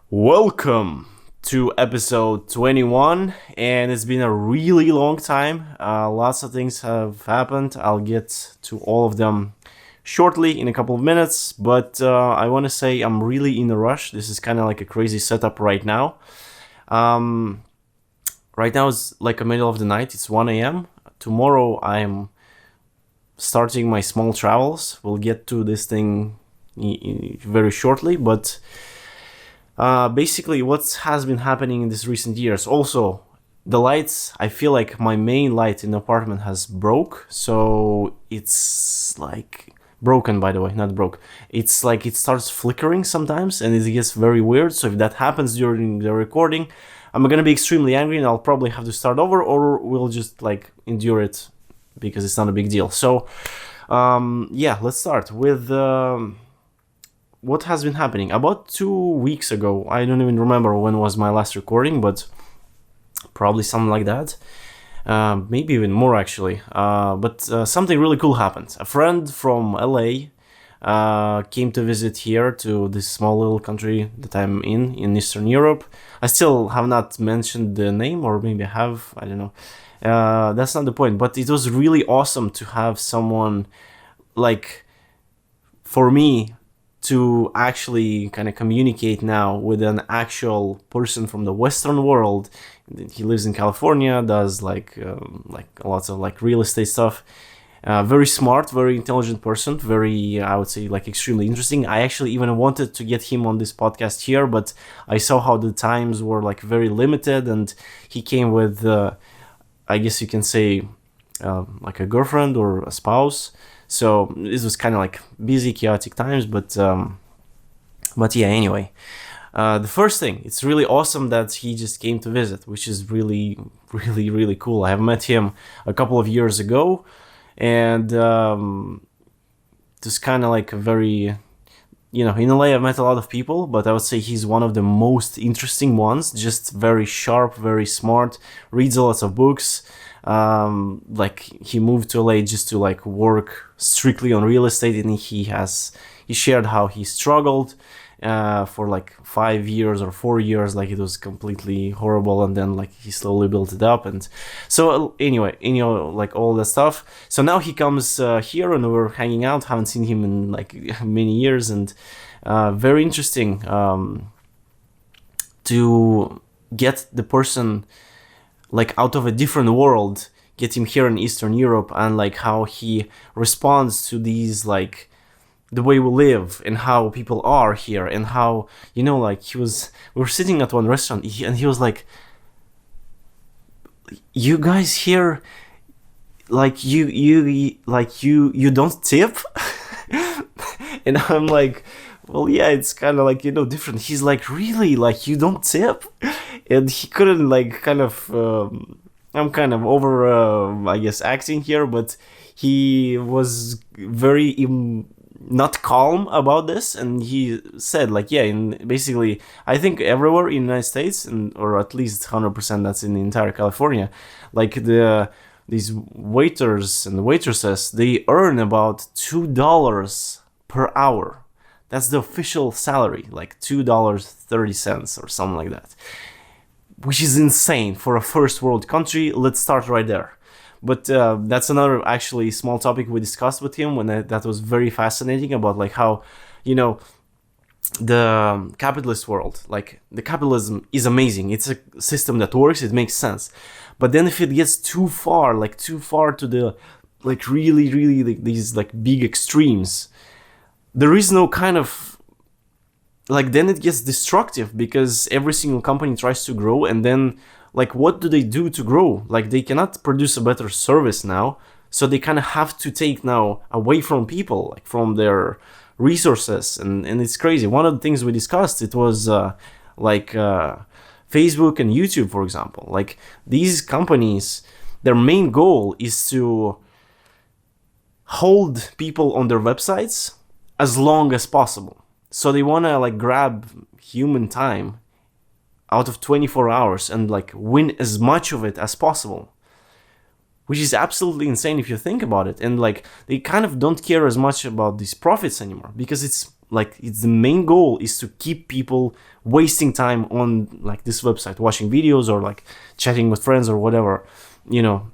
Welcome to episode 21, and it's been a really long time. Lots of things have happened. I'll get to all of them shortly in a couple of minutes, but I want to say I'm really in a rush. This is kind of like a crazy setup right now. Right now it's like the middle of the night. It's 1 a.m. Tomorrow I'm starting my small travels. We'll get to this thing very shortly, but basically what has been happening in these recent years. Also, the lights, I feel like my main light in the apartment has broke, so it's like broken, by the way, not broke. It's like it starts flickering sometimes and it gets very weird. So if that happens during the recording, I'm gonna be extremely angry and I'll probably have to start over, or we'll just like endure it because it's not a big deal. So let's start with what has been happening. About 2 weeks ago, I don't even remember when was my last recording, but probably something like that. Maybe even more actually. But something really cool happened. A friend from LA came to visit here to this small little country that I'm in Eastern Europe. I still have not mentioned the name, or maybe I have, I don't know. That's not the point, but it was really awesome to have someone like, for me, to actually kind of communicate now with an actual person from the Western world. He lives in California, does like lots of like real estate stuff. Very smart, very intelligent person, very, I would say, like extremely interesting. I actually even wanted to get him on this podcast here, but I saw how the times were like very limited, and he came with, I guess you can say, like a girlfriend or a spouse. So this was kind of like busy, chaotic times, but yeah, anyway. The first thing, it's really awesome that he just came to visit, which is really, really, really cool. I have met him a couple of years ago, and just kind of like a very, in LA I've met a lot of people, but I would say he's one of the most interesting ones. Just very sharp, very smart, reads a lot of books. Like he moved to LA just to like work strictly on real estate, and he shared how he struggled for like 5 years or 4 years, like it was completely horrible, and then like he slowly built it up. And so anyway, like all that stuff. So now he comes here and we're hanging out. Haven't seen him in like many years, and very interesting to get the person like out of a different world, get him here in Eastern Europe, and like how he responds to these, like the way we live and how people are here, and how, like we were sitting at one restaurant and he was like, you guys here, like you don't tip? And I'm like, well, yeah, it's kind of like, different. He's like, really, like you don't tip? And he couldn't like kind of, I'm kind of over, I guess, acting here, but he was very not calm about this, and he said like, yeah, basically, I think everywhere in the United States, or at least 100% that's in the entire California, like these waiters and waitresses, they earn about $2 per hour. That's the official salary, like $2.30 or something like that, which is insane for a first world country. Let's start right there. But that's another actually small topic we discussed with him when that was very fascinating, about like how, the capitalist world, like the capitalism is amazing. It's a system that works. It makes sense. But then if it gets too far to the like really, really like these like big extremes, there is no kind of like, then it gets destructive, because every single company tries to grow, and then like what do they do to grow? Like they cannot produce a better service now, so they kind of have to take now away from people, like from their resources, and it's crazy. One of the things we discussed, it was Facebook and YouTube, for example. Like these companies, their main goal is to hold people on their websites as long as possible. So they want to like grab human time out of 24 hours and like win as much of it as possible, which is absolutely insane if you think about it. And like they kind of don't care as much about these profits anymore, because it's like it's the main goal is to keep people wasting time on like this website, watching videos or like chatting with friends or whatever, you know,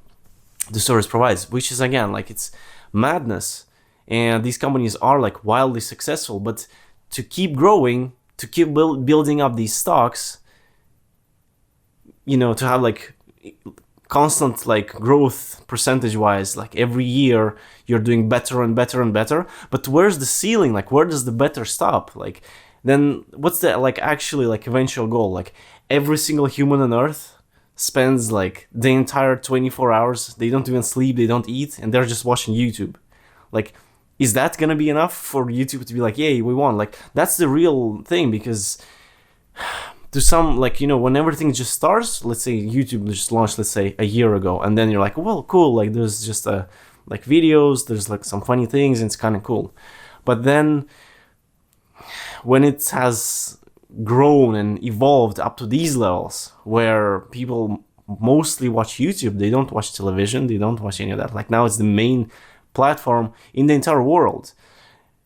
the service provides, which is again like it's madness. And these companies are like wildly successful, but to keep growing, to keep building up these stocks, you know, to have like constant like growth percentage wise, like every year you're doing better and better and better, but where's the ceiling? Like where does the better stop? Like then what's the like actually like eventual goal? Like every single human on earth spends like the entire 24 hours, they don't even sleep, they don't eat, and they're just watching YouTube. Like is that gonna be enough for YouTube to be like, yay, we won? Like that's the real thing, because to some, like, you know, when everything just starts, let's say YouTube just launched, let's say a year ago, and then you're like, well, cool, like there's just like videos, there's like some funny things, and it's kind of cool. But then when it has grown and evolved up to these levels where people mostly watch YouTube, they don't watch television, they don't watch any of that. Like now it's the main platform in the entire world.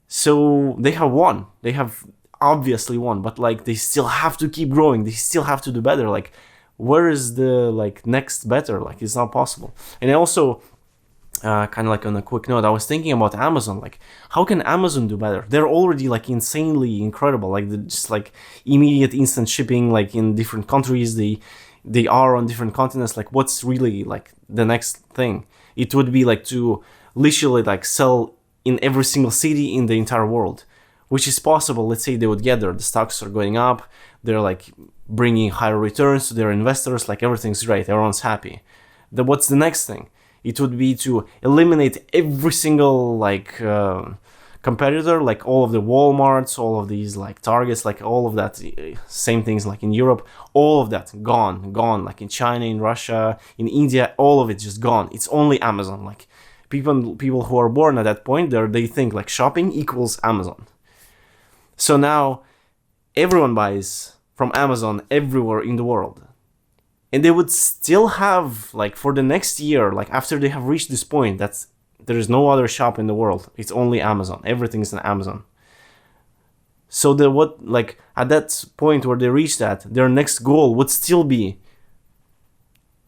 So they have won. They have obviously won, but like they still have to keep growing. They still have to do better. Like where is the like next better? Like it's not possible. And I also kind of like on a quick note, I was thinking about Amazon. Like how can Amazon do better? They're already like insanely incredible. Like just like immediate instant shipping, like in different countries. They are on different continents. Like what's really like the next thing? It would be like to literally like sell in every single city in the entire world, which is possible. Let's say they would get there, the stocks are going up, they're like bringing higher returns to their investors, like everything's great, everyone's happy. Then what's the next thing? It would be to eliminate every single like competitor, like all of the Walmarts, all of these like Targets, like all of that, same things like in Europe, all of that gone, like in China, in Russia, in India, all of it just gone. It's only Amazon. Like people who are born at that point, they think like shopping equals Amazon. So now everyone buys from Amazon everywhere in the world. And they would still have, like, for the next year, like after they have reached this point, there is no other shop in the world. It's only Amazon. Everything's in Amazon. So at that point where they reach that, their next goal would still be,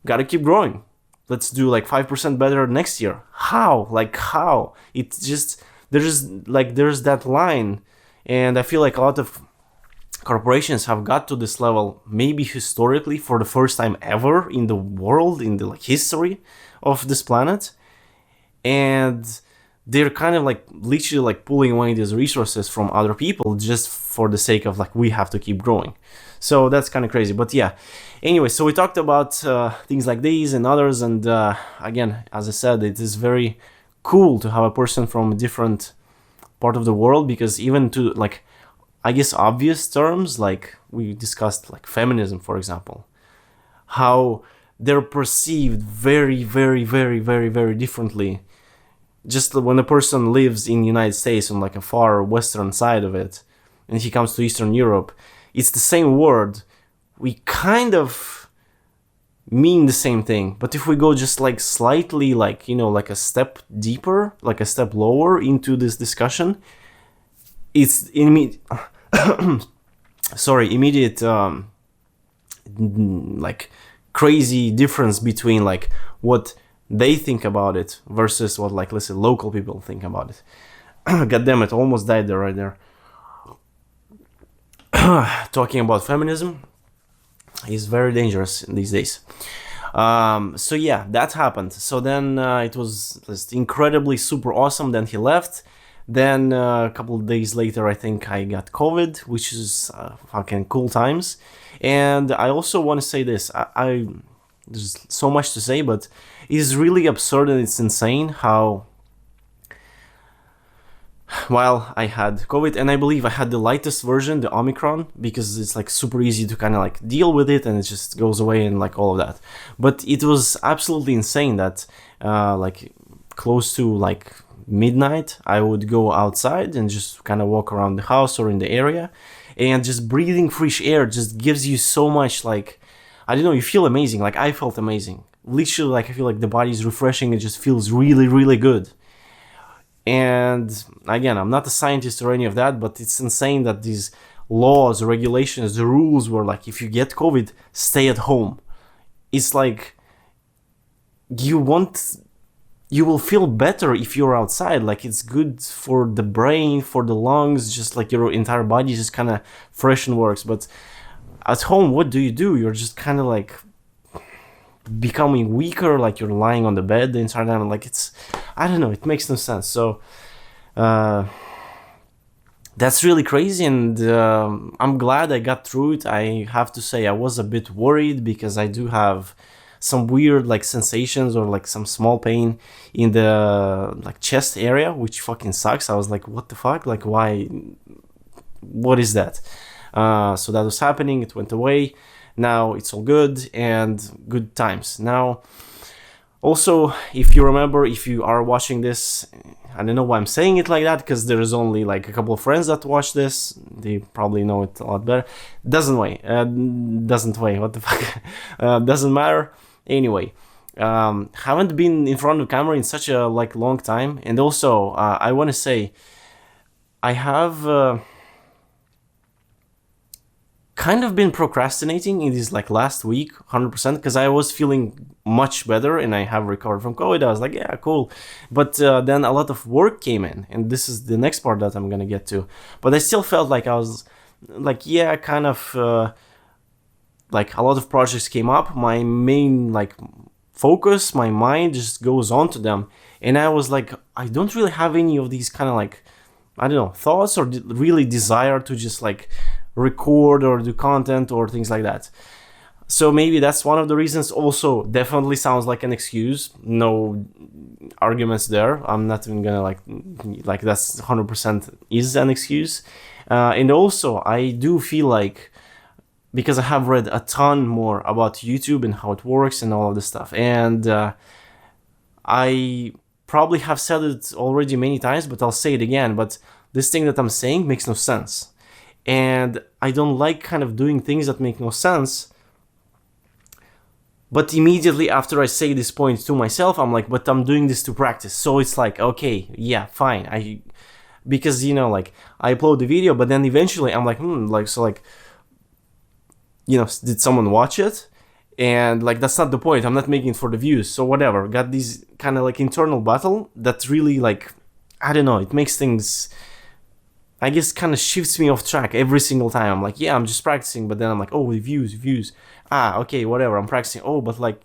gotta keep growing. Let's do like 5% better next year. How? Like how? It's just, there's that line. And I feel like a lot of corporations have got to this level, maybe historically for the first time ever in the world, in the like history of this planet. And they're kind of like literally like pulling away these resources from other people just for the sake of like, we have to keep growing. So that's kind of crazy. But yeah, anyway, so we talked about things like these and others. And again, as I said, it is very cool to have a person from a different part of the world, because even to like, I guess, obvious terms, like we discussed like feminism, for example, how they're perceived very, very, very, very, very differently. Just when a person lives in the United States on like a far western side of it, and he comes to Eastern Europe, it's the same word. We kind of mean the same thing, but if we go just like slightly, like, you know, like a step deeper, like a step lower into this discussion, it's immediate like crazy difference between like what they think about it versus what, like, let's say local people think about it. God damn it, almost died there right there. Talking about feminism is very dangerous these days. So yeah, that happened. So then it was just incredibly super awesome. Then he left. Then a couple of days later, I think I got COVID, which is fucking cool times. And I also want to say this. There's so much to say, but it's really absurd and it's insane how, while I had COVID, and I believe I had the lightest version, the Omicron, because it's like super easy to kind of like deal with it and it just goes away and like all of that. But it was absolutely insane that like close to like midnight, I would go outside and just kind of walk around the house or in the area, and just breathing fresh air just gives you so much, like, I don't know, you feel amazing. Like I felt amazing. Literally, like I feel like the body is refreshing. It just feels really, really good. And again, I'm not a scientist or any of that, but it's insane that these laws, regulations, the rules were like, if you get COVID, stay at home. It's like you will feel better if you're outside. Like, it's good for the brain, for the lungs, just like your entire body just kind of fresh and works. But at home, what do? You're just kind of like becoming weaker, like you're lying on the bed the entire time. Like, it's, I don't know, it makes no sense. So that's really crazy, and I'm glad I got through it. I have to say I was a bit worried because I do have some weird like sensations or like some small pain in the like chest area, which fucking sucks. I was like, what the fuck, like, why, what is that? So that was happening, it went away. Now it's all good and good times. Now, also, if you remember, if you are watching this, I don't know why I'm saying it like that, because there's only like a couple of friends that watch this. They probably know it a lot better. Doesn't weigh. What the fuck? Doesn't matter. Anyway, haven't been in front of the camera in such a like long time. And also, I want to say, I have kind of been procrastinating in this like last week 100%, because I was feeling much better and I have recovered from COVID. I was like, yeah, cool. But then a lot of work came in, and this is the next part that I'm gonna get to. But I still felt like I was like, yeah, kind of like a lot of projects came up. My main like focus, my mind just goes on to them, and I was like, I don't really have any of these kind of like, I don't know, thoughts or really desire to just like record or do content or things like that. So maybe that's one of the reasons. Also, definitely sounds like an excuse. No arguments there. I'm not even gonna like that's 100% is an excuse. And also, I do feel like, because I have read a ton more about YouTube and how it works and all of this stuff, and I probably have said it already many times, but I'll say it again. But this thing that I'm saying makes no sense. And I don't like kind of doing things that make no sense. But immediately after I say this point to myself, I'm like, but I'm doing this to practice. So it's like, okay, yeah, fine. Because, you know, like, I upload the video, but then eventually I'm like, you know, did someone watch it? And like, that's not the point. I'm not making it for the views. So whatever. Got these kind of like internal battle that really like, I don't know, it makes things, I guess, kind of shifts me off track every single time. I'm like, yeah, I'm just practicing, but then I'm like, oh, the views. Okay, whatever, I'm practicing. Oh, but like,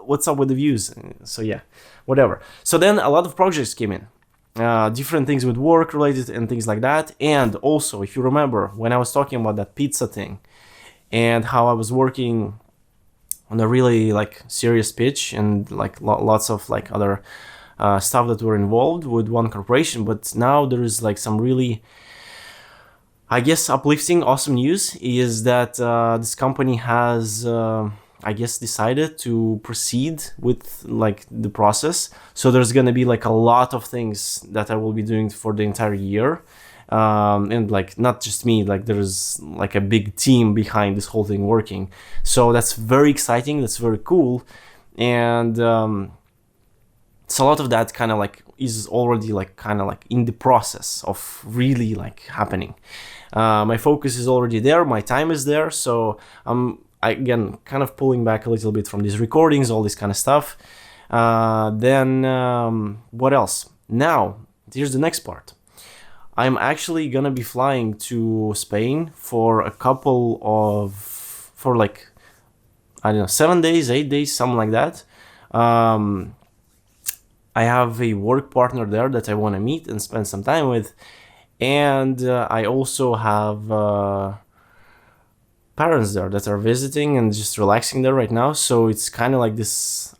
what's up with the views? So yeah, whatever. So then a lot of projects came in, different things with work related and things like that. And also, if you remember, when I was talking about that pizza thing and how I was working on a really like serious pitch and like lots of like other stuff that were involved with one corporation, but now there is like some really, I guess, uplifting, awesome news is that this company has, I guess, decided to proceed with like the process. So there's gonna be like a lot of things that I will be doing for the entire year, and like not just me, like there's like a big team behind this whole thing working. So that's very exciting. That's very cool, and so a lot of that kind of like is already like kind of like in the process of really like happening. My focus is already there, my time is there, so I'm again kind of pulling back a little bit from these recordings, all this kind of stuff. Then what else? Now here's the next part. I'm actually gonna be flying to Spain for like, I don't know, 7 days, 8 days, something like that. I have a work partner there that I want to meet and spend some time with. And I also have parents there that are visiting and just relaxing there right now. So it's kind of like this,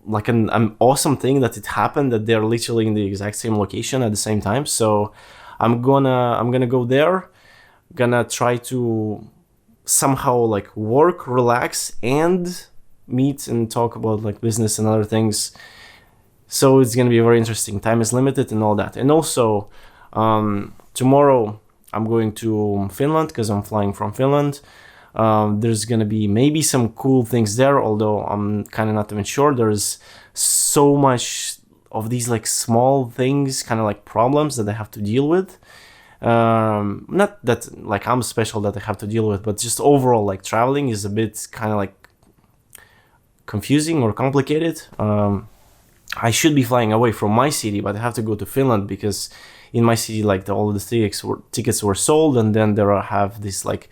like an awesome thing that it happened that they're literally in the exact same location at the same time. So I'm gonna go there, gonna try to somehow like work, relax, and meet and talk about like business and other things. So it's gonna be very interesting. Time is limited and all that. And also, tomorrow I'm going to Finland because I'm flying from Finland. There's gonna be maybe some cool things there, although I'm kind of not even sure. There's so much of these like small things, kind of like problems that I have to deal with. Not that like I'm special that I have to deal with, but just overall like traveling is a bit kind of like confusing or complicated. I should be flying away from my city, but I have to go to Finland because in my city, like all the tickets were sold, and then have this like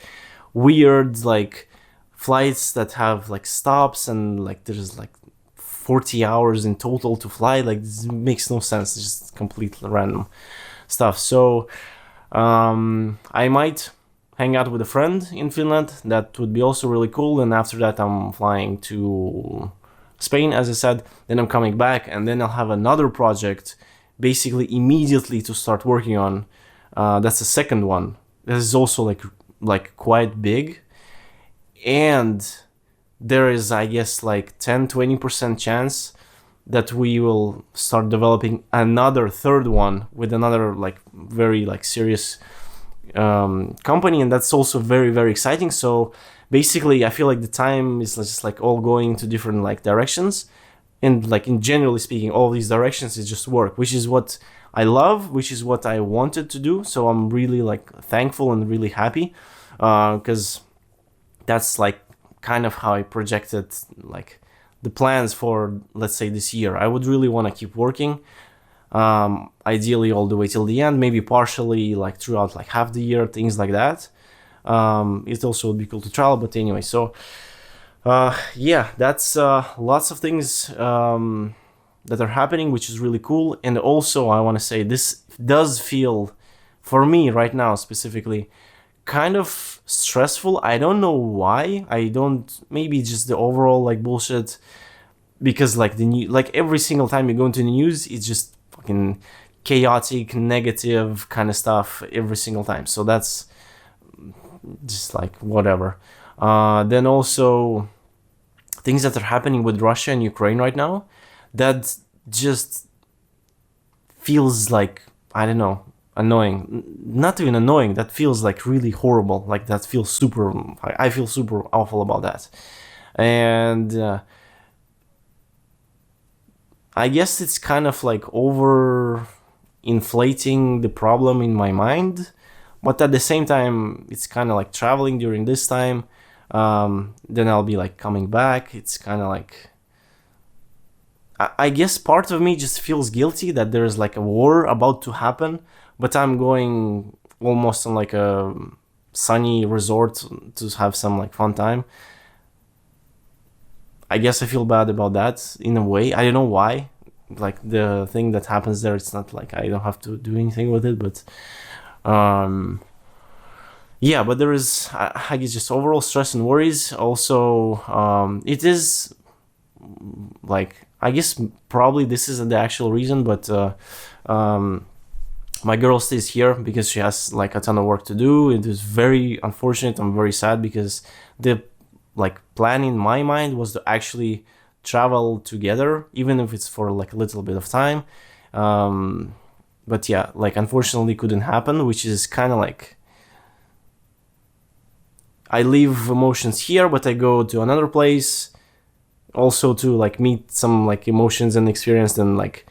weird like flights that have like stops, and like there's like 40 hours in total to fly. Like this makes no sense. It's just completely random stuff. So I might hang out with a friend in Finland. That would be also really cool. And after that, I'm flying to Spain, as I said. Then I'm coming back, and then I'll have another project basically immediately to start working on. That's the second one. This is also like quite big, and there is, I guess, like 10-20% chance that we will start developing another third one with another like very like serious company, and that's also very, very exciting. So basically I feel like the time is just like all going to different like directions, and like in generally speaking, all these directions is just work, which is what I love, which is what I wanted to do. So I'm really like thankful and really happy, because that's like kind of how I projected like the plans for, let's say, this year. I would really want to keep working, ideally all the way till the end, maybe partially like throughout like half the year, things like that. It also would be cool to travel, but anyway, so yeah, that's lots of things that are happening, which is really cool. And also I want to say this does feel, for me right now specifically, kind of stressful. I don't know why. Maybe just the overall like bullshit, because like like every single time you go into the news, it's just fucking chaotic, negative kind of stuff every single time. So that's just like whatever. Then also things that are happening with Russia and Ukraine right now, that just feels like, I don't know, annoying. Not even annoying, that feels like really horrible. Like that feels super, I feel super awful about that. And I guess it's kind of like over inflating the problem in my mind, but at the same time it's kind of like traveling during this time. Then I'll be like coming back. It's kind of like, I guess part of me just feels guilty that there's like a war about to happen, but I'm going almost on like a sunny resort to have some like fun time. I guess I feel bad about that in a way. I don't know why. Like the thing that happens there, it's not like I don't have to do anything with it, but yeah, but there is, I guess, just overall stress and worries. Also, it is like, I guess probably this isn't the actual reason, but my girl stays here because she has like a ton of work to do. It is very unfortunate. I'm very sad because the like plan in my mind was to actually travel together, even if it's for like a little bit of time. But yeah, like unfortunately couldn't happen, which is kind of like, I leave emotions here, but I go to another place also to like meet some like emotions and experience. Then like,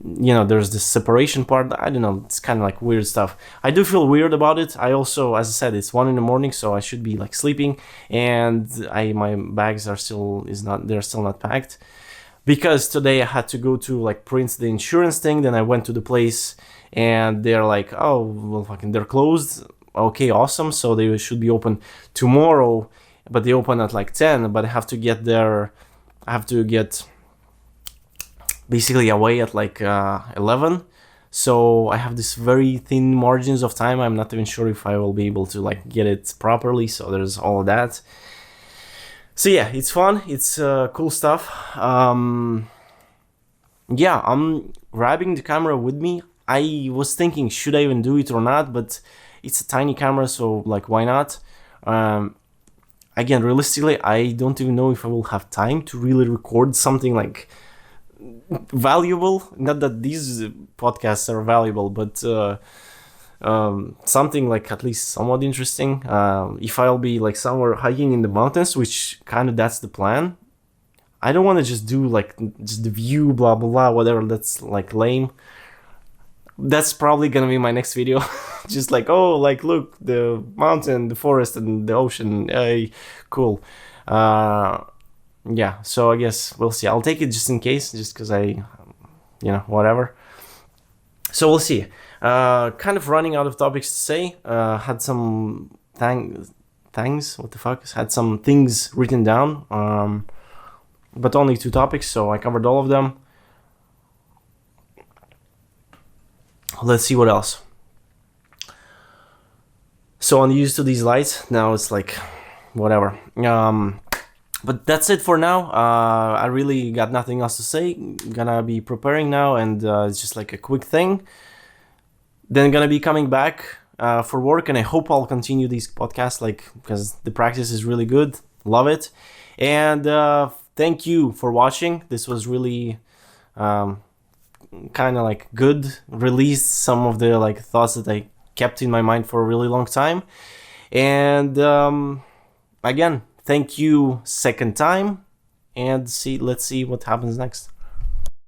you know, there's this separation part. I don't know, it's kind of like weird stuff. I do feel weird about it. I also, as I said, it's 1 a.m, so I should be like sleeping, and my bags are still not packed, because today I had to go to like print the insurance thing. Then I went to the place and they're like, oh well, fucking they're closed. Okay, awesome, so they should be open tomorrow, but they open at like 10. But I have to get there, I have to get basically away at like 11, so I have this very thin margins of time. I'm not even sure if I will be able to like get it properly, so there's all of that. So yeah, it's fun, it's cool stuff. Yeah, I'm grabbing the camera with me. I was thinking, should I even do it or not, but it's a tiny camera, so like why not. Again, realistically, I don't even know if I will have time to really record something like valuable. Not that these podcasts are valuable, but something like at least somewhat interesting. If I'll be like somewhere hiking in the mountains, which kind of that's the plan, I don't want to just do like just the view, blah blah blah, whatever. That's like lame. That's probably gonna be my next video. Just like, oh, like look, the mountain, the forest, and the ocean. Hey, cool. Yeah. So I guess we'll see. I'll take it just in case, just because whatever. So we'll see. Kind of running out of topics to say. Had some things. What the fuck? Had some things written down. But only 2 topics, so I covered all of them. Let's see what else. So I'm used to these lights. Now it's like, whatever. But that's it for now. I really got nothing else to say. Gonna be preparing now, and it's just like a quick thing. Then gonna be coming back for work, and I hope I'll continue these podcasts, like, because the practice is really good. Love it. And thank you for watching. This was really kind of like good. Released some of the like thoughts that I kept in my mind for a really long time. And again, thank you second time, and let's see what happens next.